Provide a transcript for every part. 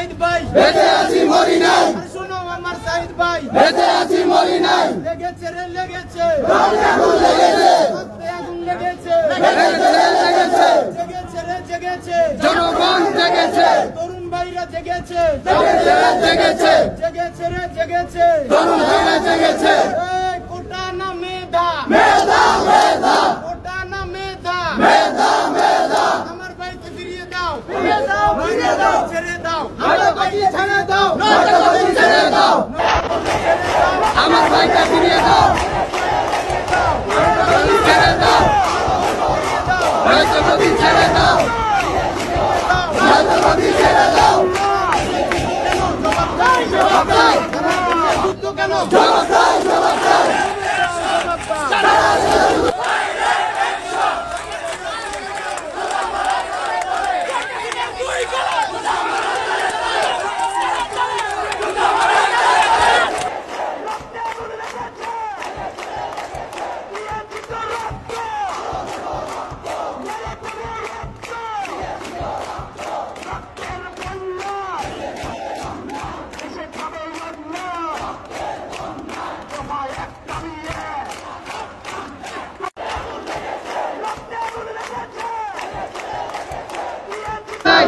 সাইদ ভাই বেঁচে আছি মরি নাই, শুনো আমার সাইদ ভাই বেঁচে আছি মরি নাই, লেগেছে রে লেগেছে আগুন লেগেছে, আগুন লেগেছে লেগেছে, জেগেছে রে জেগেছে জনগণ জেগেছে, তরুণ ভাইরা জেগেছে জেগেছে, জেগেছে রে জেগেছে তরুণ ভাইরা জেগেছে, এই কোটা না মেধা মেধা মেধা কোটা না মেধা মেধা মেধা, আমার ভাইকে ফিরিয়ে দাও ফিরিয়ে দাও, ছেড়ে দাও আমার ভাইকে ছেড়ে দাও, নয়তো গদি ছেড়ে দাও, আমার ভাইকে ফিরিয়ে দাও, ছেড়ে দাও, নয়তো গদি ছেড়ে দাও, নয়তো গদি ছেড়ে দাও, জবাব দাও, যুদ্ধ কেন জবাব দাও, জবাব দাও,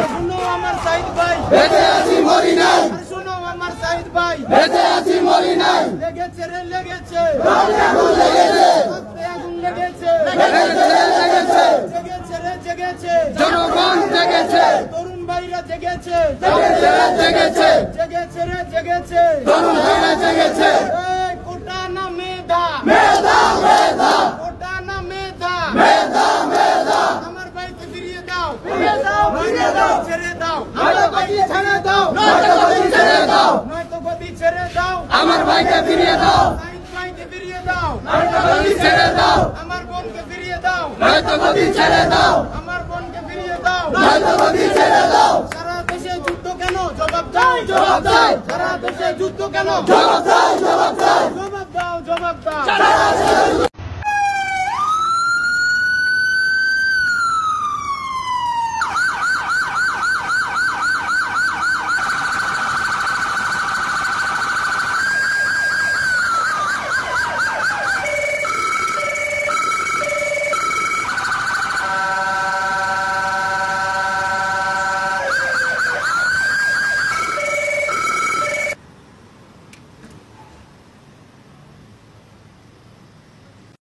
শুনো আমার সাইদ ভাই বেঁচে আছি মরি নাই, শুনো আমার সাইদ ভাই বেঁচে আছি মরি নাই, লেগেছে রে লেগেছে আগুন লেগেছে, আগুন লেগেছে লেগেছে, জেগেছে রে জেগেছে জনগণ জেগেছে, তরুণ ভাইরা জেগেছে জেগেছে, জেগেছে রে জেগেছে তরুণ ভাইরা জেগেছে, এই কোটা না মেধা মেধা মেধা কোটা না মেধা মেধা মেধা, আমার ভাইকে ফিরিয়ে দাও ফিরিয়ে দাও, ছেড়ে দাও আমার ভাইকে ছেড়ে দাও, নয়তো গদি ছেড়ে দাও, নয়তো গদি ছেড়ে দাও আমার ভাইকে ফিরিয়ে দাও, সাইদ ভাইকে ফিরিয়ে দাও নয়তো গদি ছেড়ে দাও, আমার বোনকে ফিরিয়ে দাও নয়তো গদি ছেড়ে দাও, আমার বোনকে ফিরিয়ে দাও নয়তো গদি ছেড়ে দাও, সারা দেশে যুদ্ধ কেন জবাব দাও জবাব দাও, সারা দেশে যুদ্ধ কেন জবাব দাও, জবাব দাও, জবাব দাও জবাব দাও সারা দেশে